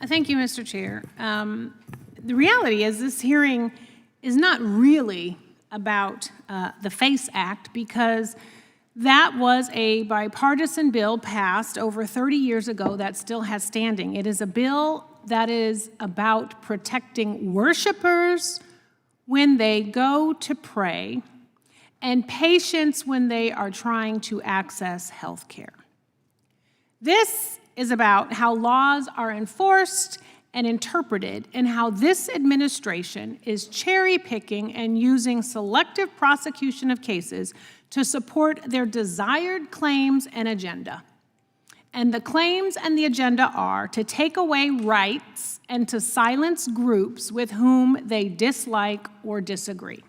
Thank you, Mr. Chair. The reality is this hearing is not really about the FACE Act, because that was a bipartisan bill passed over 30 years ago that still has standing. It is a bill that is about protecting worshipers when they go to pray and patients when they are trying to access health care. This is about how laws are enforced and interpreted, and how this administration is cherry-picking and using selective prosecution of cases to support their desired claims and agenda. And the claims and the agenda are to take away rights and to silence groups with whom they dislike or disagree.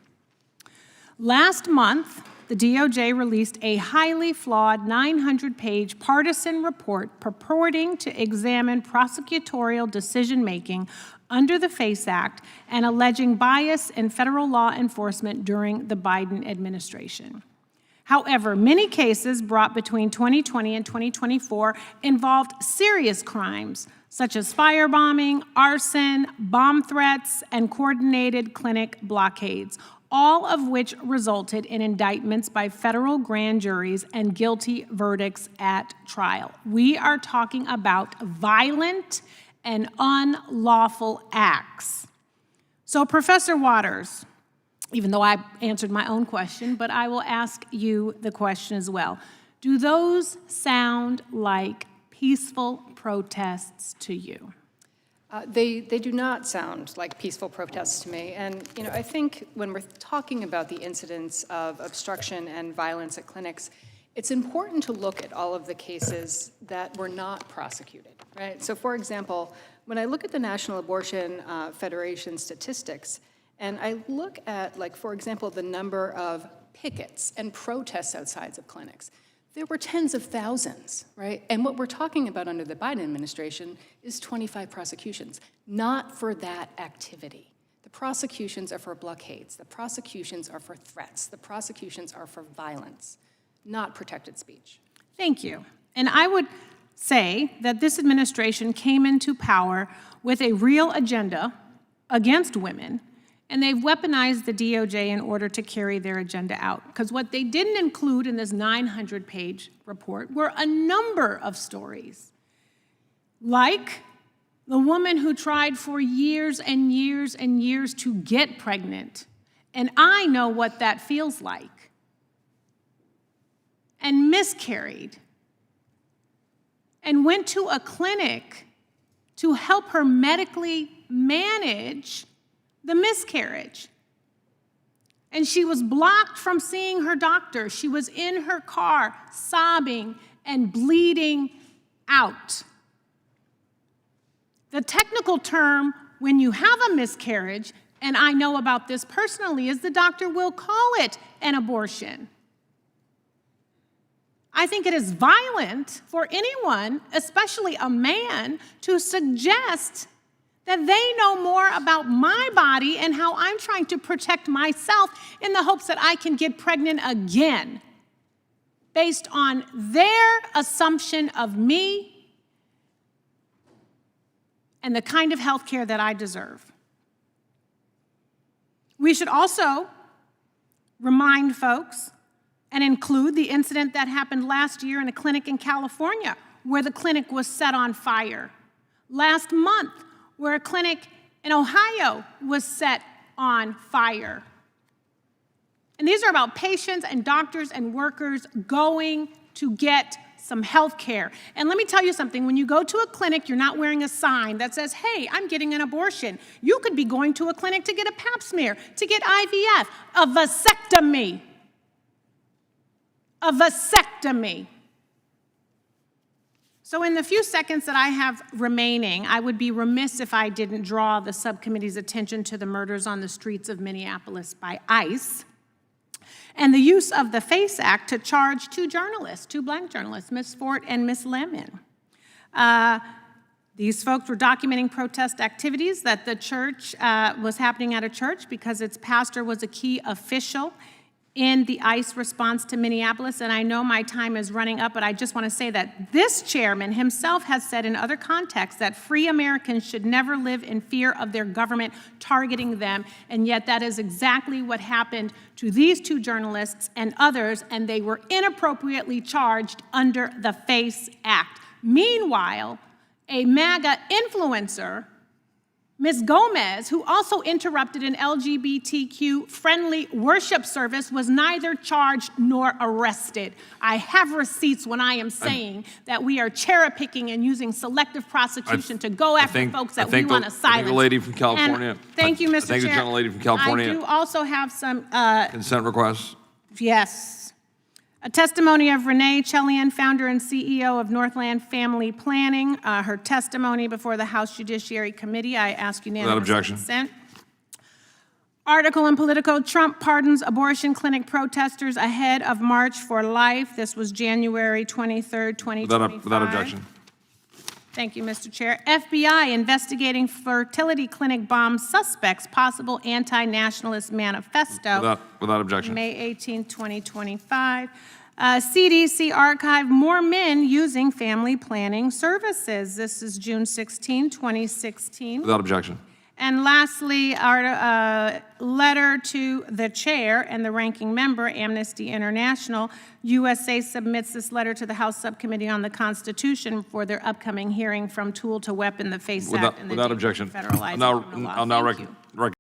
Last month, the DOJ released a highly flawed 900-page partisan report purporting to examine prosecutorial decision-making under the FACE Act and alleging bias in federal law enforcement during the Biden administration. However, many cases brought between 2020 and 2024 involved serious crimes such as firebombing, arson, bomb threats, and coordinated clinic blockades, all of which resulted in indictments by federal grand juries and guilty verdicts at trial. We are talking about violent and unlawful acts. So, Professor Waters, even though I answered my own question, but I will ask you the question as well. Do those sound like peaceful protests to you? They do not sound like peaceful protests to me. And I think when we're talking about the incidents of obstruction and violence at clinics, it's important to look at all of the cases that were not prosecuted, right? So for example, when I look at the National Abortion Federation statistics, and I look at, for example, the number of pickets and protests outside of clinics, there were tens of thousands, right? And what we're talking about under the Biden administration is 25 prosecutions, not for that activity. The prosecutions are for blockades. The prosecutions are for threats. The prosecutions are for violence, not protected speech. Thank you. And I would say that this administration came into power with a real agenda against women, and they've weaponized the DOJ in order to carry their agenda out. Because what they didn't include in this 900-page report were a number of stories, like the woman who tried for years and years and years to get pregnant. And I know what that feels like. And miscarried. And went to a clinic to help her medically manage the miscarriage. And she was blocked from seeing her doctor. She was in her car sobbing and bleeding out. The technical term when you have a miscarriage, and I know about this personally, is the doctor will call it an abortion. I think it is violent for anyone, especially a man, to suggest that they know more about my body and how I'm trying to protect myself in the hopes that I can get pregnant again based on their assumption of me and the kind of health care that I deserve. We should also remind folks and include the incident that happened last year in a clinic in California where the clinic was set on fire. Last month, where a clinic in Ohio was set on fire. And these are about patients and doctors and workers going to get some health care. And let me tell you something, when you go to a clinic, you're not wearing a sign that says, hey, I'm getting an abortion. You could be going to a clinic to get a pap smear, to get IVF, a vasectomy. A vasectomy. So in the few seconds that I have remaining, I would be remiss if I didn't draw the subcommittee's attention to the murders on the streets of Minneapolis by ICE and the use of the FACE Act to charge two Black journalists, Ms. Fort and Ms. Lemon. These folks were documenting protest activities that the church was happening at a church because its pastor was a key official in the ICE response to Minneapolis, and I know my time is running up, but I just want to say that this chairman himself has said in other contexts that free Americans should never live in fear of their government targeting them, and yet that is exactly what happened to these two journalists and others, and they were inappropriately charged under the FACE Act. Meanwhile, a MAGA influencer, Ms. Gomez, who also interrupted an LGBTQ-friendly worship service, was neither charged nor arrested. I have receipts when I am saying that we are cherry-picking and using selective prosecution to go after folks that we want to silence. I think the lady from California. And thank you, Mr. Chair. I think the gentlelady from California. I do also have some... consent requests. Yes. A testimony of Renee Chelian, founder and CEO of Northland Family Planning. Her testimony before the House Judiciary Committee. I ask unanimous consent. Article in Politico, Trump pardons abortion clinic protesters ahead of March for Life. This was January 23rd, 2025. Without objection. Thank you, Mr. Chair. FBI investigating fertility clinic bomb suspects, possible anti-nationalist manifesto. Without objection. May 18, 2025. CDC archive more men using family planning services. This is June 16, 2016. Without objection. And lastly, our letter to the chair and the ranking member, Amnesty International. USA submits this letter to the House Subcommittee on the Constitution for their upcoming hearing from tool to weapon, the FACE Act, and the without objection. Federalized I'll now